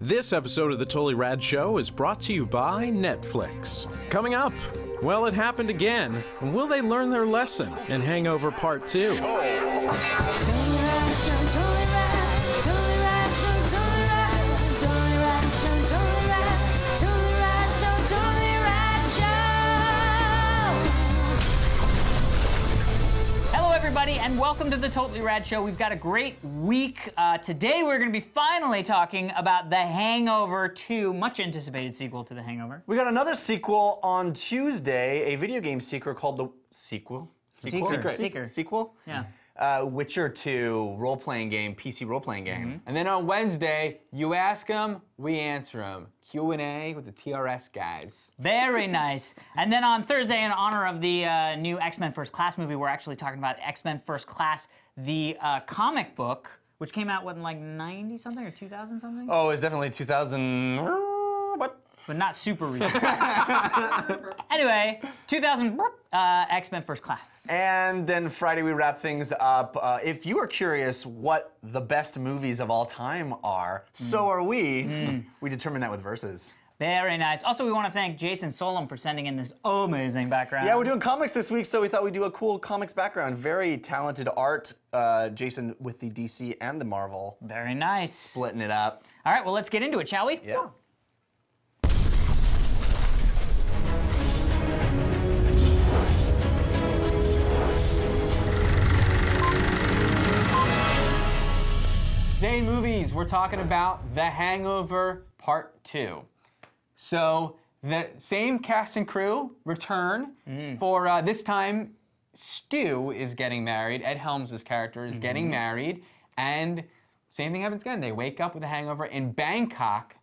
This episode of The Totally Rad Show is brought to you by Netflix. Coming up, well, it happened again. Will they learn their lesson in Hangover Part 2? Everybody, and welcome to the Totally Rad Show. We've got a great week. Today we're going to be finally talking about The Hangover 2, much anticipated sequel to The Hangover. We got another sequel on Tuesday, a video game sequel called the Sequel? Sequel? Yeah. Witcher 2 role-playing game, PC role-playing game. Mm-hmm. And then on Wednesday, you ask them, we answer them. Q&A with the TRS guys. Very nice. And then on Thursday, in honor of the new X-Men First Class movie, we're actually talking about X-Men First Class, the comic book, which came out, what, in like 90-something or 2000-something? Oh, it's definitely 2000... What? But not super recent. Anyway, 2000 X-Men First Class. And then Friday we wrap things up. If you are curious what the best movies of all time are, so are we. We determine that with verses. Very nice. Also, we want to thank Jason Solom for sending in this amazing background. Yeah, we're doing comics this week, so we thought we'd do a cool comics background. Very talented art, Jason, with the DC and the Marvel. Very nice. Splitting it up. All right, well, let's get into it, shall we? Yeah. Today in movies, we're talking about The Hangover Part 2. So the same cast and crew return for this time. Stu is getting married. Ed Helms' character is getting married, and same thing happens again. They wake up with a hangover in Bangkok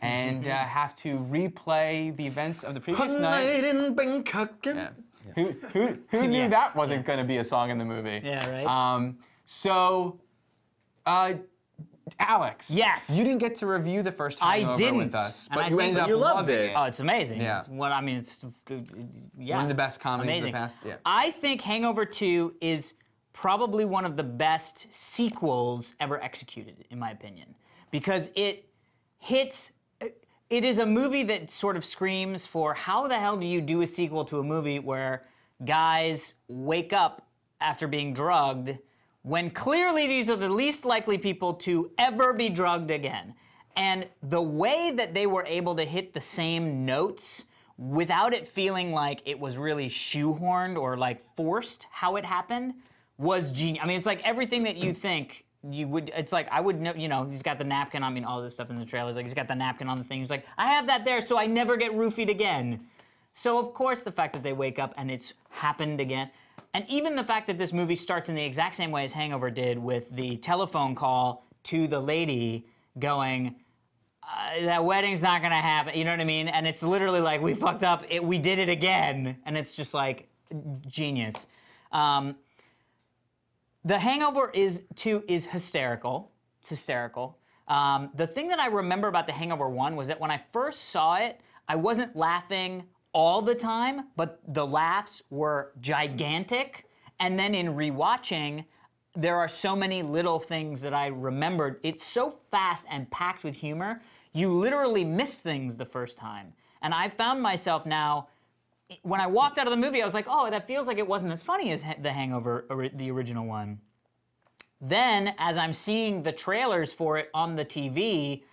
and have to replay the events of the previous night. In Bangkok. Yeah. Who knew that wasn't going to be a song in the movie? Yeah, right. Alex. Yes. You didn't get to review the first Hangover with us, And but I you think ended up you loved loving it. it. Oh, it's amazing. Yeah. It's what I mean, it's yeah. One of the best comedies amazing. of the past. Yeah. I think Hangover 2 is probably one of the best sequels ever executed, in my opinion, because it hits. It is a movie that sort of screams for how the hell do you do a sequel to a movie where guys wake up after being drugged when clearly these are the least likely people to ever be drugged again. And the way that they were able to hit the same notes without it feeling like it was really shoehorned or like forced how it happened was genius. I mean, it's like everything that you think you would, it's like, I would know, you know, he's got the napkin, I mean, all this stuff in the trailers, like he's got the napkin on the thing, he's like, I have that there so I never get roofied again. So of course the fact that they wake up and it's happened again, and even the fact that this movie starts in the exact same way as Hangover did with the telephone call to the lady going, that wedding's not gonna happen, you know what I mean? And it's literally like, we fucked up, we did it again, and it's just like, genius. The Hangover 2 is hysterical. It's hysterical. The thing that I remember about The Hangover 1 was that when I first saw it, I wasn't laughing all the time, but the laughs were gigantic. And then in rewatching, there are so many little things that I remembered. It's so fast and packed with humor, you literally miss things the first time. And I found myself now, when I walked out of the movie, I was like, oh, that feels like it wasn't as funny as The Hangover, the original one. Then, as I'm seeing the trailers for it on the TV,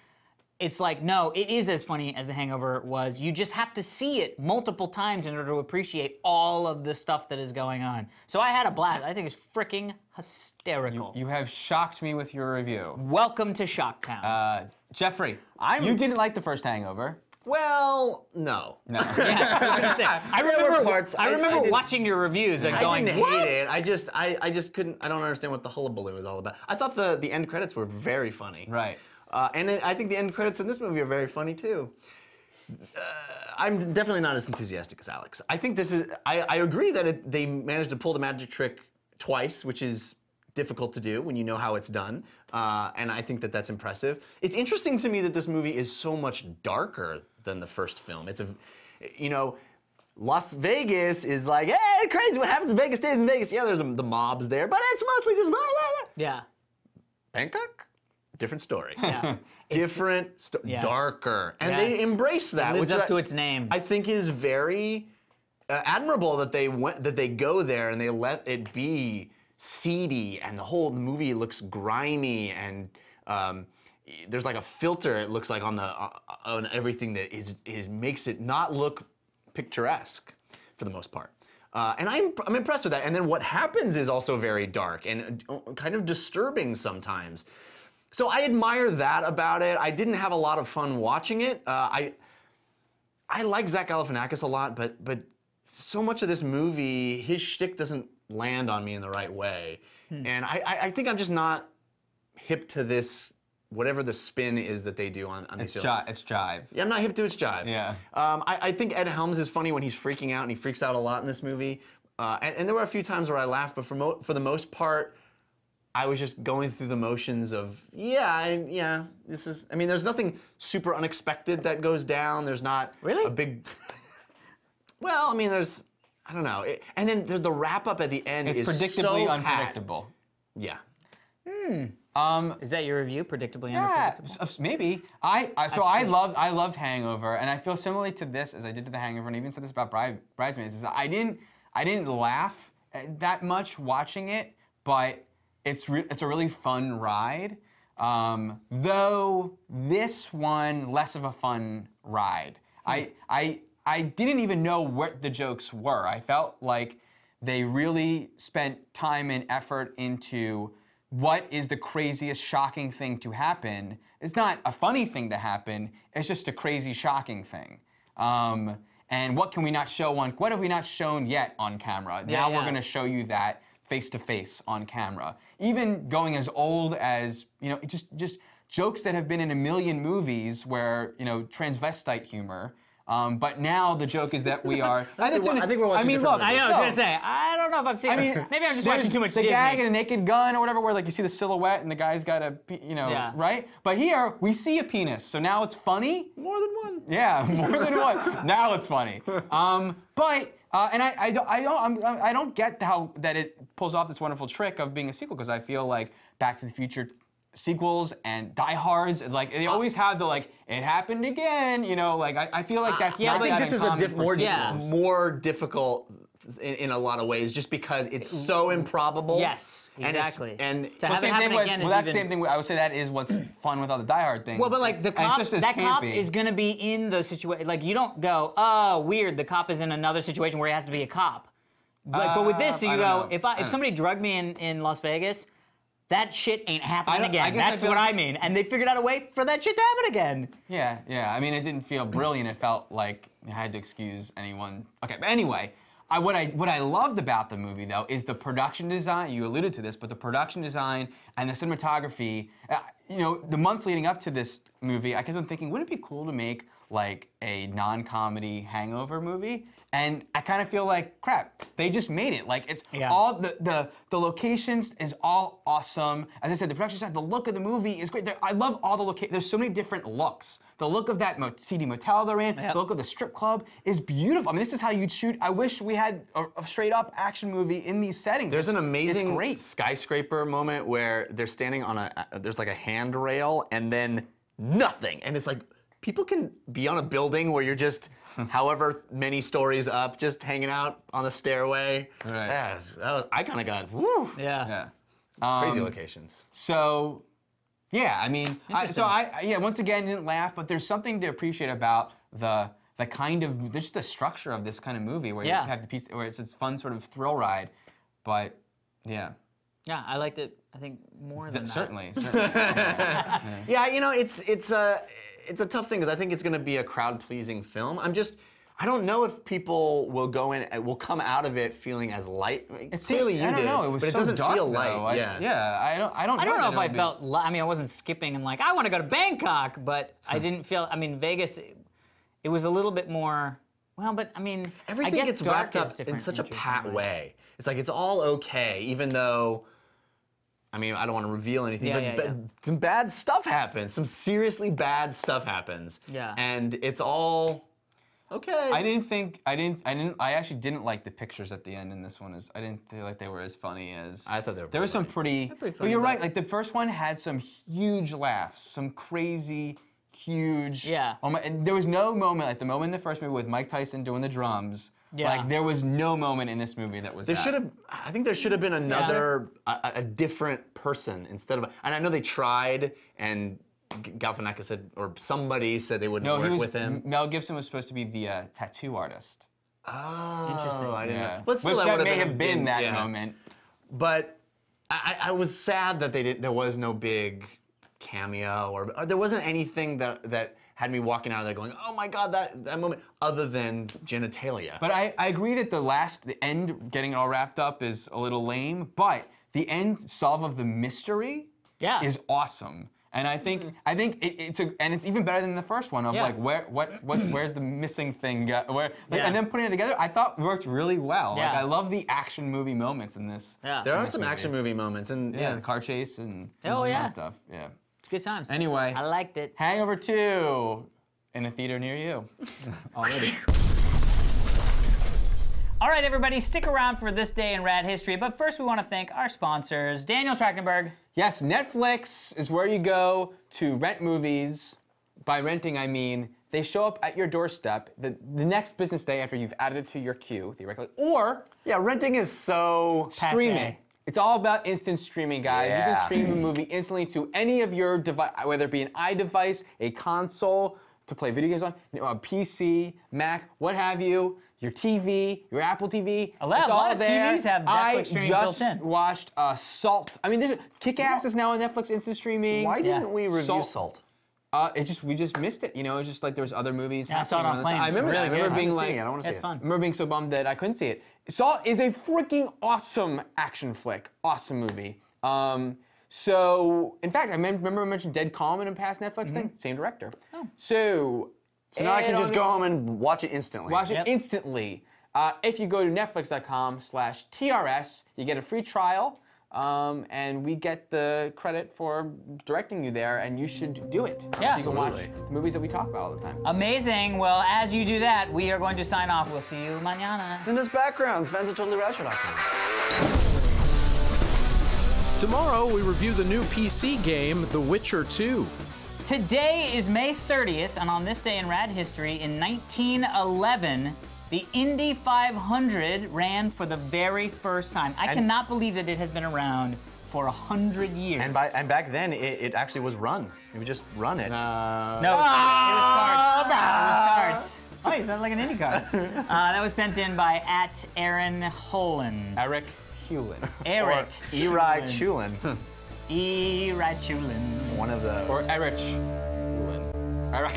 it's like, no, it is as funny as The Hangover was. You just have to see it multiple times in order to appreciate all of the stuff that is going on. So I had a blast. I think it's freaking hysterical. You have shocked me with your review. Welcome to Shocktown. Jeffrey, you didn't like the first Hangover. Well, no. No. Yeah, I was gonna say, I remember watching your reviews and going, I didn't what? hate it. I just couldn't. I don't understand what the hullabaloo is all about. I thought the end credits were very funny. Right. And then I think the end credits in this movie are very funny too. I'm definitely not as enthusiastic as Alex. I think this is. I agree that they managed to pull the magic trick twice, which is difficult to do when you know how it's done. And I think that that's impressive. It's interesting to me that this movie is so much darker than the first film. It's Las Vegas is like, hey, crazy, what happens in Vegas stays in Vegas. Yeah, there's the mobs there, but it's mostly just blah, blah, blah. Yeah. Bangkok, different story. Yeah. Yeah. Darker, and Yes. they embrace that. It lives which up to its name. I think is very admirable that they go there and they let it be seedy, and the whole movie looks grimy, and there's like a filter. It looks like on everything that is makes it not look picturesque for the most part. And I'm impressed with that. And then what happens is also very dark and kind of disturbing sometimes. So I admire that about it. I didn't have a lot of fun watching it. I like Zach Galifinakis a lot, but so much of this movie, his shtick doesn't land on me in the right way. And I think I'm just not hip to this, whatever the spin is that they do on these films. It's jive. Yeah, I'm not hip to its jive. Yeah. I think Ed Helms is funny when he's freaking out, and he freaks out a lot in this movie. And there were a few times where I laughed, but for the most part, I was just going through the motions of, this is, I mean, there's nothing super unexpected that goes down. There's not Really? a big, well, I mean, I don't know. And then there's the wrap up at the end It's is predictably so unpredictable. Yeah. Is that your review? Predictably Yeah, unpredictable? maybe. I loved Hangover, and I feel similarly to this as I did to The Hangover, and I even said this about Bridesmaids. Is I didn't laugh that much watching it, but it's a really fun ride. Though this one less of a fun ride. I didn't even know what the jokes were. I felt like they really spent time and effort into what is the craziest, shocking thing to happen. It's not a funny thing to happen, it's just a crazy, shocking thing. And what can we not show what have we not shown yet on camera? Now we're gonna show you that face to face on camera. Even going as old as, just jokes that have been in a million movies where, transvestite humor. But now the joke is that we are. I think we're watching different I know, I was gonna say, I don't know if I've seen it. Maybe I'm just watching too much the Disney. gag and a naked gun or whatever, where like you see the silhouette and the guy's got a, right? But here we see a penis, so now it's funny. More than one. Yeah, more than one. Now it's funny. And I don't get how that it pulls off this wonderful trick of being a sequel, because I feel like Back to the Future sequels and Die Hards, like they always have the like it happened again, I feel like that's not I think that this is a uncommon for sequels. more difficult in a lot of ways, just because it's so improbable. Yes, exactly. And to have it happen again is that's the even... same thing. I would say that is what's fun with all the Die Hard things. Well, but like the And cop, it's just as that cop campy. is gonna be in the situation. Like you don't go, oh, weird. The cop is in another situation where he has to be a cop. Like, but with this, you I go, don't know. if somebody drugged me in Las Vegas, that shit ain't happening I again. guess I That's feel what like- I mean. And they figured out a way for that shit to happen again. Yeah. I mean, it didn't feel brilliant. It felt like you had to excuse anyone. Okay, but anyway, what I loved about the movie though is the production design. You alluded to this, but the production design and the cinematography. The months leading up to this movie, I kept on thinking, wouldn't it be cool to make like a non-comedy Hangover movie? And I kind of feel like, crap, they just made it. Like, it's all, the locations is all awesome. As I said, the production design, the look of the movie is great. I love all the locations. There's so many different looks. The look of that seedy motel they're in, the look of the strip club is beautiful. I mean, this is how you'd shoot. I wish we had a straight up action movie in these settings. There's an amazing it's great. skyscraper moment where they're standing on there's like a handrail and then nothing. And it's like, people can be on a building where you're just however many stories up, just hanging out on the stairway. Right. I kind of got, woo. Yeah. Crazy locations. So, yeah, I mean, once again, didn't laugh, but there's something to appreciate about the kind of, just the structure of this kind of movie where you have the piece, where it's this fun sort of thrill ride, but yeah. Yeah, I liked it, I think, more than that. Certainly. Yeah, it's a tough thing because I think it's going to be a crowd-pleasing film. I don't know if people will come out of it feeling as light. Clearly you I don't did, know. It was but so it doesn't dark, feel though. light. I don't know if I felt, I mean, I wasn't skipping and like, I want to go to Bangkok, but I didn't feel, I mean, Vegas, it was a little bit more, well, but I mean, Everything I guess gets dark wrapped is up in different such a in pat different way. It's like it's all okay, even though, I mean, I don't want to reveal anything, but some bad stuff happens. Some seriously bad stuff happens. Yeah. And it's all, Okay. I actually didn't like the pictures at the end in this one. I didn't feel like they were as funny as. I thought they were. There was some pretty but funny, you're right. but- Like the first one had some huge laughs, some crazy, huge. Yeah. And there was no moment like the moment in the first movie with Mike Tyson doing the drums. Yeah. Like there was no moment in this movie that was. There that. should have. I think there should have been another, a different person instead of. And I know they tried, and Galifinakis said, or somebody said they wouldn't work with him. Mel Gibson was supposed to be the tattoo artist. Oh, Interesting. I didn't Yeah. know. But still, Which that would may have been that yeah. moment. But I was sad that there was no big cameo, or there wasn't anything that had me walking out of there going, oh my God, that moment, other than genitalia. But I agree that the end, getting it all wrapped up is a little lame, but the end solve of the mystery is awesome. And I think it's even better than the first one of like where's the missing thing and then putting it together I thought worked really well. Yeah. Like I love the action movie moments in this. Yeah. There are this some movie. action movie moments, and the car chase and Oh, all that yeah. stuff. Yeah. It's good times. Anyway, I liked it. Hangover 2 in a theater near you. Already. All right, everybody, stick around for this day in rad history. But first, we want to thank our sponsors, Daniel Trachtenberg. Yes, Netflix is where you go to rent movies. By renting, I mean they show up at your doorstep the next business day after you've added it to your queue, theoretically, or yeah, renting is so streaming. It's all about instant streaming, guys. You Yeah. can stream a movie instantly to any of your device, whether it be an iDevice, a console to play video games on, a PC, Mac, what have you. Your TV, your Apple TV. A lot of TVs have Netflix streaming built in. I just watched Salt. I mean, there's Kick-Ass is now on Netflix instant streaming. Why didn't we review Salt. Salt? We just missed it. You know, it's just like there was other movies. Yeah, I saw it on happening planes. I remember. Really I remember good. being I haven't like, seen it. I don't want to see It's it. fun. I remember being so bummed that I couldn't see it. Salt is a freaking awesome action flick. Awesome movie. So, in fact, I remember I mentioned Dead Calm in a past Netflix thing. Same director. Oh. So So now I can just go home and watch it instantly. watch it Yep. instantly. If you go to netflix.com/TRS, you get a free trial, and we get the credit for directing you there, and you should do it. Yeah. So you can watch Absolutely. the movies that we talk about all the time. Amazing. Well, as you do that, we are going to sign off. We'll see you mañana. Send us backgrounds, fans at TotallyRadShow.com. Tomorrow, we review the new PC game, The Witcher 2. Today is May 30th, and on this day in rad history, in 1911, the Indy 500 ran for the very first time. I cannot believe that it has been around for 100 years. And back then, it actually was run. You would just run it. No, it was carts. It was carts. Oh, you sound like an Indy car. That was sent in by @Aaron Holen. Eric Hewlin. Eric. Eli Chulin. Chulin. One of the. Or Erich Hewlin. Eric.